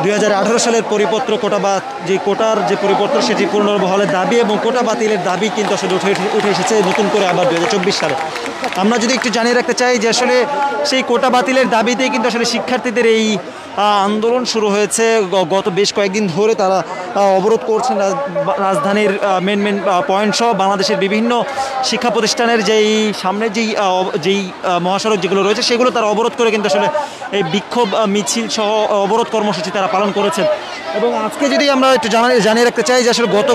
2018 সালের পরিপত্র কোটা বা যে কোটার যে পরিপত্র সেটি পুনর্বহালের দাবি এবং কোটা বাতিলের দাবি কিন্তু আসলে উঠে এসেছে নতুন করে আবার 2024 সালে। আমরা যদি একটু জানিয়ে রাখতে চাই যে আসলে সেই কোটা বাতিলের দাবিতেই কিন্তু আসলে শিক্ষার্থীদের এই আন্দোলন শুরু হয়েছে। গত বেশ কয়েকদিন ধরে তারা অবরোধ করছেন রাজধানীর মেন পয়েন্ট সহ বাংলাদেশের বিভিন্ন শিক্ষা প্রতিষ্ঠানের যেই সামনের যেই মহাসড়ক যেগুলো রয়েছে সেগুলো তারা অবরোধ করে কিন্তু আসলে এই বিক্ষোভ মিছিল সহ অবরোধ কর্মসূচি তারা পালন করেছেন। এবং আজকে যদি আমরা একটু জানিয়ে রাখতে চাই যে আসলে গত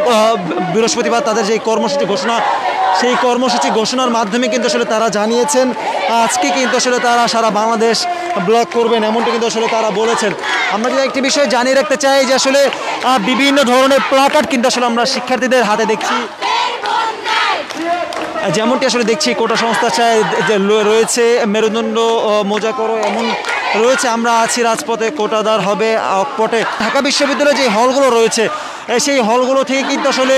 বৃহস্পতিবার তাদের যে কর্মসূচি ঘোষণা সেই কর্মসূচি ঘোষণার মাধ্যমে কিন্তু আসলে তারা জানিয়েছেন আজকে কিন্তু আসলে তারা সারা বাংলাদেশ ব্লক করবেন এমনটা কিন্তু আসলে তারা বলেছেন। আমরা যদি একটি বিষয় জানিয়ে রাখতে চাই যে আসলে বিভিন্ন ধরনের প্লাকার্ড কিন্তু আসলে আমরা শিক্ষার্থীদের হাতে দেখছি, যেমনটি আসলে দেখছি কোটা সংস্থা চায় যে রয়েছে মেরুদণ্ড মোজা করো এমন রয়েছে, আমরা আছি রাজপথে কোটাদার হবে অকপটে। ঢাকা বিশ্ববিদ্যালয়ে যে হলগুলো রয়েছে সেই হলগুলো থেকে কিন্তু আসলে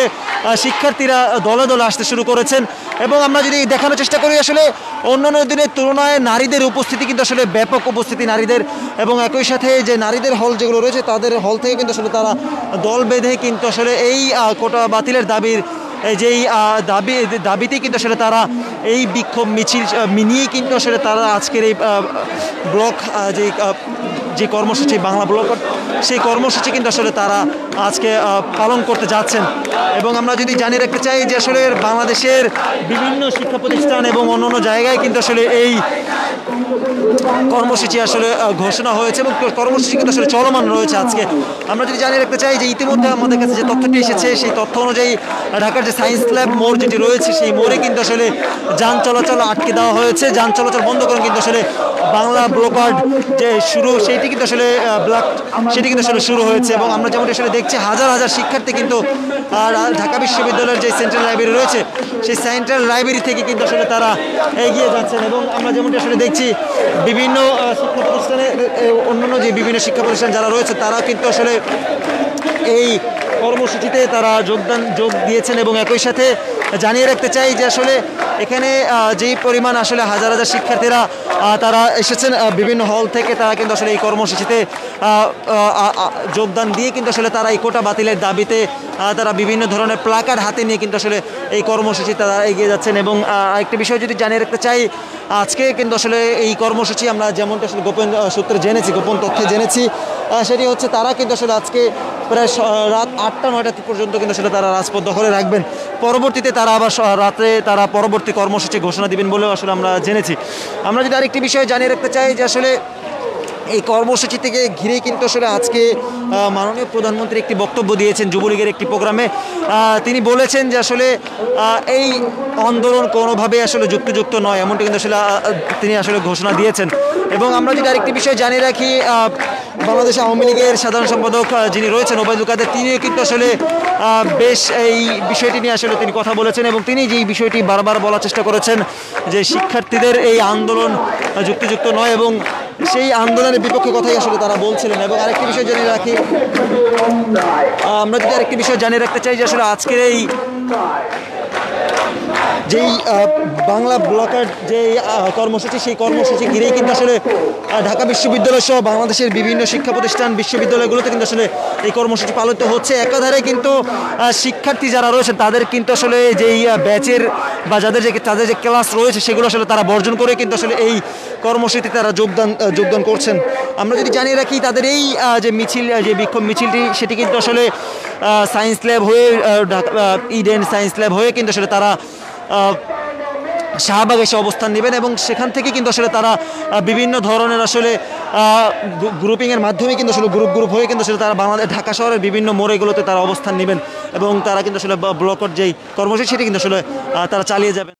শিক্ষার্থীরা দলে দলে আসতে শুরু করেছেন। এবং আমরা যদি দেখানোর চেষ্টা করি আসলে অন্যান্য দিনের তুলনায় নারীদের উপস্থিতি কিন্তু আসলে ব্যাপক উপস্থিতি নারীদের, এবং একই সাথে যে নারীদের হল যেগুলো রয়েছে তাদের হল থেকে কিন্তু আসলে তারা দল বেঁধে কিন্তু আসলে এই কোটা বাতিলের দাবির যেই দাবিতেই কিন্তু আসলে তারা এই বিক্ষোভ মিছিল নিয়েই কিন্তু আসলে তারা আজকের এই ব্লক যে কর্মসূচি বাংলা ব্লক সেই কর্মসূচি কিন্তু আসলে তারা আজকে পালন করতে যাচ্ছেন। এবং আমরা যদি জানিয়ে রাখতে চাই যে আসলে বাংলাদেশের বিভিন্ন শিক্ষা প্রতিষ্ঠান এবং অন্যান্য জায়গায় কিন্তু আসলে এই কর্মসূচি আসলে ঘোষণা হয়েছে এবং কর্মসূচি কিন্তু আসলে চলমান রয়েছে আজকে। আমরা যদি জানিয়ে রাখতে চাই যে ইতিমধ্যে আমাদের কাছে যে তথ্যটি এসেছে সেই তথ্য অনুযায়ী ঢাকার যে সায়েন্স ল্যাব মোড় যেটি রয়েছে সেই মোড়ে কিন্তু আসলে যান চলাচল আটকে দেওয়া হয়েছে, যান চলাচল বন্ধ করে কিন্তু আসলে বাংলা ব্লকার্ড যে শুরু সেটি কিন্তু আসলে সেটি কিন্তু আসলে শুরু হয়েছে। এবং আমরা যেমনটি আসলে দেখছি হাজার হাজার শিক্ষার্থী কিন্তু ঢাকা বিশ্ববিদ্যালয়ের যে সেন্ট্রাল লাইব্রেরি রয়েছে সেই সেন্ট্রাল লাইব্রেরি থেকে কিন্তু আসলে তারা এগিয়ে যাচ্ছেন। এবং আমরা যেমনটি আসলে দেখছি বিভিন্ন শিক্ষা প্রতিষ্ঠানে অন্যান্য যে বিভিন্ন শিক্ষা প্রতিষ্ঠান যারা রয়েছে তারা কিন্তু আসলে এই কর্মসূচিতে তারা যোগ দিয়েছেন। এবং একই সাথে জানিয়ে রাখতে চাই যে আসলে এখানে যেই পরিমাণ আসলে হাজার হাজার শিক্ষার্থীরা তারা এসেছেন বিভিন্ন হল থেকে, তারা কিন্তু আসলে এই কর্মসূচিতে যোগদান দিয়ে কিন্তু আসলে তারা এই কোটা বাতিলের দাবিতে তারা বিভিন্ন ধরনের প্লাকার্ড হাতে নিয়ে কিন্তু আসলে এই কর্মসূচি তারা এগিয়ে যাচ্ছেন। এবং আরেকটি বিষয় যদি জানিয়ে রাখতে চাই আজকে কিন্তু আসলে এই কর্মসূচি আমরা যেমনটা আসলে গোপন সূত্রে জেনেছি, গোপন তথ্যে জেনেছি সেটি হচ্ছে তারা কিন্তু আসলে আজকে প্রায় রাত 8টা-9টা পর্যন্ত কিন্তু আসলে তারা রাজপথ দখলে রাখবেন। পরবর্তীতে তারা আবার রাত্রে তারা পরবর্তী কর্মসূচি ঘোষণা দিবেন বলেও আসলে আমরা জেনেছি। আমরা যদি আরেকটি বিষয় জানিয়ে রাখতে চাই যে আসলে এই কর্মসূচি থেকে ঘিরেই কিন্তু আসলে আজকে মাননীয় প্রধানমন্ত্রী একটি বক্তব্য দিয়েছেন যুবলীগের একটি প্রোগ্রামে। তিনি বলেছেন যে আসলে এই আন্দোলন কোনোভাবে আসলে যুক্তিযুক্ত নয় এমনটি কিন্তু আসলে তিনি আসলে ঘোষণা দিয়েছেন। এবং আমরা যদি আরেকটি বিষয় জানিয়ে রাখি বাংলাদেশ আওয়ামী লীগের সাধারণ সম্পাদক যিনি রয়েছেন ওবায়দুল কাদের তিনিও কিন্তু আসলে বেশ এই বিষয়টি নিয়ে আসলে তিনি কথা বলেছেন এবং তিনি যেই বিষয়টি বারবার বলার চেষ্টা করেছেন যে শিক্ষার্থীদের এই আন্দোলন যুক্তিযুক্ত নয় এবং সেই আন্দোলনের বিপক্ষে কথাই আসলে তারা বলছিলেন। এবং আরেকটি বিষয় জানিয়ে রাখি আমরা যদি আরেকটি বিষয় জানিয়ে রাখতে চাই যে আসলে আজকের এই যেই বাংলা ব্লকের যে কর্মসূচি সেই কর্মসূচি ঘিরেই কিন্তু আসলে ঢাকা বিশ্ববিদ্যালয় সহ বাংলাদেশের বিভিন্ন শিক্ষা প্রতিষ্ঠান বিশ্ববিদ্যালয়গুলোতে কিন্তু আসলে এই কর্মসূচি পালিত হচ্ছে। একাধারে কিন্তু শিক্ষার্থী যারা রয়েছে তাদের কিন্তু আসলে যেই ব্যাচের বা তাদের যে ক্লাস রয়েছে সেগুলো আসলে তারা বর্জন করে কিন্তু আসলে এই কর্মসূচিতে তারা যোগদান করছেন। আমরা যদি জানিয়ে রাখি তাদের এই যে মিছিল যে বিক্ষোভ মিছিলটি সেটি কিন্তু আসলে সায়েন্স ল্যাব হয়ে ইডেন সায়েন্স ল্যাব হয়ে কিন্তু আসলে তারা শাহবাগ এসে অবস্থান নেবেন এবং সেখান থেকে কিন্তু আসলে তারা বিভিন্ন ধরনের আসলে গ্রুপিংয়ের মাধ্যমে কিন্তু আসলে গ্রুপ হয়ে কিন্তু আসলে তারা বাংলাদেশ ঢাকা শহরের বিভিন্ন মোড়েগুলোতে তারা অবস্থান নেবেন এবং তারা কিন্তু আসলে ব্লকের যেই কর্মসূচি সেটি কিন্তু আসলে তারা চালিয়ে যাবেন।